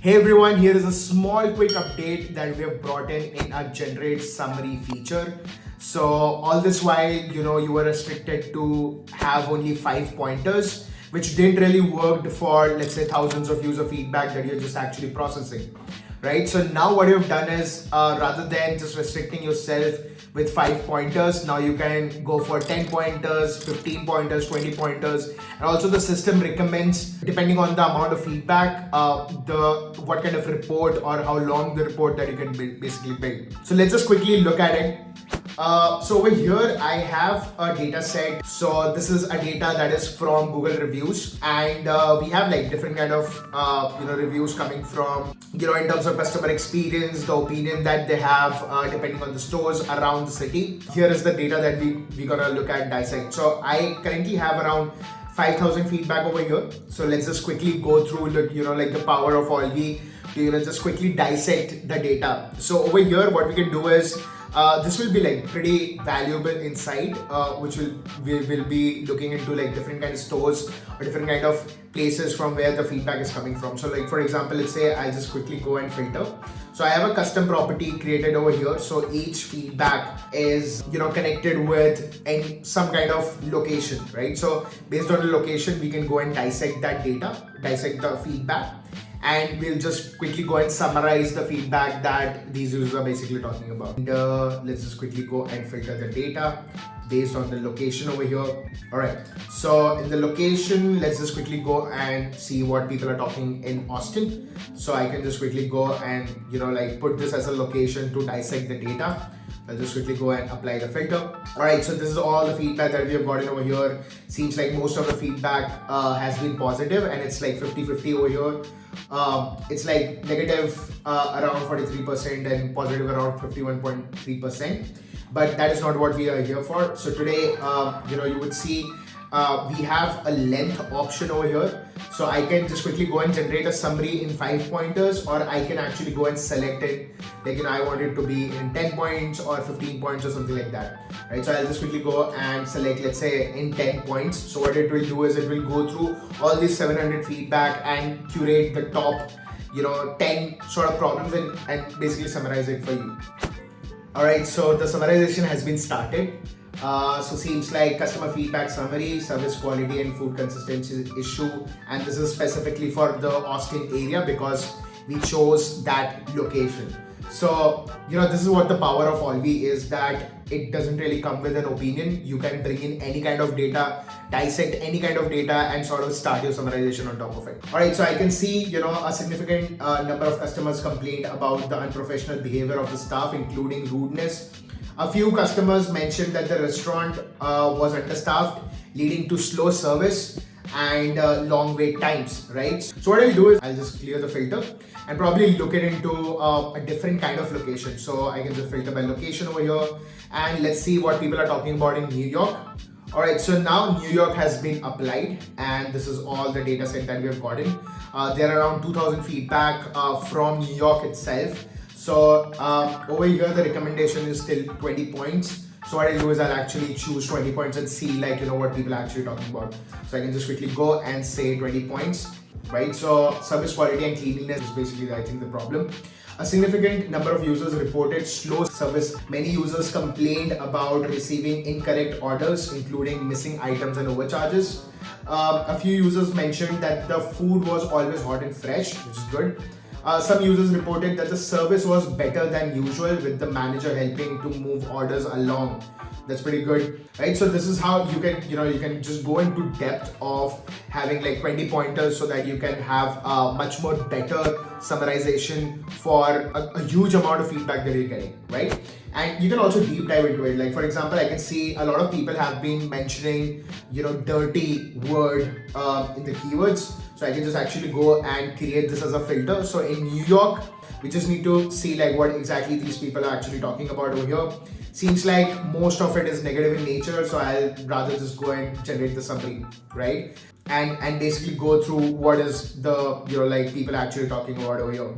Hey everyone, here is a small quick update that we have brought in our generate summary feature. So all this while, you were restricted to have only 5 pointers, which didn't really work for, let's say, thousands of user feedback that you're just actually processing, right? So now what you've done is rather than just restricting yourself with 5 pointers, now you can go for 10 pointers, 15 pointers, 20 pointers. And also the system recommends, depending on the amount of feedback, what kind of report or how long the report that you can basically build. So let's just quickly look at it. So over here I have a data set. So this is a data that is from Google reviews, and we have like different kind of reviews coming from in terms of customer experience, the opinion that they have depending on the stores around the city. Here is the data that we're gonna look at, dissect. So I currently have around 5,000 feedback over here. So let's just quickly go through the power of Olvy to just quickly dissect the data. So over here what we can do is this will be like pretty valuable insight, which we will be looking into like different kind of stores or different kind of places from where the feedback is coming from. So like for example, let's say I just quickly go and filter. So I have a custom property created over here. So each feedback is connected with some kind of location, right? So based on the location, we can go and dissect that data, dissect the feedback. And we'll just quickly go and summarize the feedback that these users are basically talking about. And let's just quickly go and filter the data based on the location over here. All right, so in the location, let's just quickly go and see what people are talking in Austin. So I can just quickly go and put this as a location to dissect the data. I'll just quickly go and apply the filter. All right, so this is all the feedback that we have gotten over here. Seems like most of the feedback has been positive, and it's like 50-50 over here. It's like negative around 43% and positive around 51.3%. But that is not what we are here for. So today, you would see we have a length option over here. So I can just quickly go and generate a summary in 5 pointers, or I can actually go and select it. Like, I want it to be in 10 points or 15 points or something like that, right? So I'll just quickly go and select, let's say in 10 points. So what it will do is it will go through all these 700 feedback and curate the top, 10 sort of problems and basically summarize it for you. All right, so the summarization has been started. So seems like customer feedback summary, service quality and food consistency issue, and this is specifically for the Austin area because we chose that location. So this is what the power of Olvy is, that it doesn't really come with an opinion. You can bring in any kind of data, dissect any kind of data, and sort of start your summarization on top of it. All right, so I can see a significant number of customers complained about the unprofessional behavior of the staff, including rudeness. A few customers mentioned that the restaurant was understaffed, leading to slow service and long wait times, right? So what I'll do is I'll just clear the filter and probably look it into a different kind of location. So I can just filter by location over here, and let's see what people are talking about in New York. All right, so now New York has been applied, and this is all the data set that we have gotten. There are around 2,000 feedback from New York itself. So over here, the recommendation is still 20 points. So what I'll do is I'll actually choose 20 points and see what people are actually talking about. So I can just quickly go and say 20 points, right? So service quality and cleanliness is basically, I think, the problem. A significant number of users reported slow service. Many users complained about receiving incorrect orders, including missing items and overcharges. A few users mentioned that the food was always hot and fresh, which is good. Some users reported that the service was better than usual, with the manager helping to move orders along. That's pretty good, right? So this is how you can, you can just go into depth of having like 20 pointers so that you can have a much more better summarization for a huge amount of feedback that you're getting, right? And you can also deep dive into it. Like for example, I can see a lot of people have been mentioning, dirty word in the keywords. So I can just actually go and create this as a filter. So in New York, we just need to see like what exactly these people are actually talking about over here. Seems like most of it is negative in nature, so I'll rather just go and generate the summary, right? And basically go through what is the people actually talking about over here.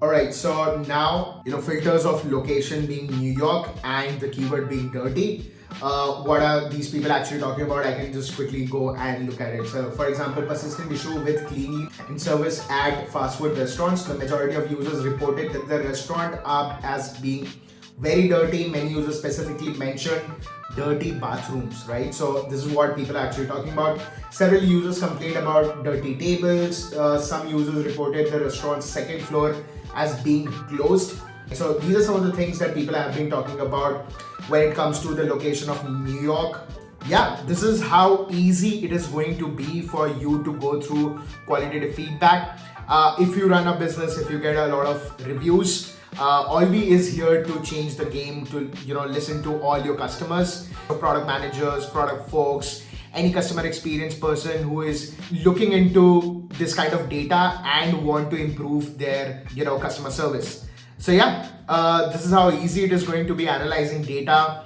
All right, so now filters of location being New York and the keyword being dirty. what are these people actually talking about, I can just quickly go and look at it. So for example, persistent issue with cleaning in service at fast food restaurants. The majority of users reported that the restaurant are as being very dirty. Many users specifically mentioned dirty bathrooms, right? So this is what people are actually talking about. Several users complained about dirty tables. Some users reported the restaurant's second floor as being closed. So these are some of the things that people have been talking about when it comes to the location of New York. Yeah, this is how easy it is going to be for you to go through qualitative feedback. If you run a business, if you get a lot of reviews, Olvy is here to change the game, to listen to all your customers, product managers, product folks, any customer experience person who is looking into this kind of data and want to improve their customer service. So yeah, this is how easy it is going to be analyzing data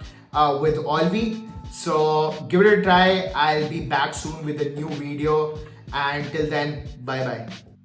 with Olvy. So give it a try. I'll be back soon with a new video, and till then, bye bye.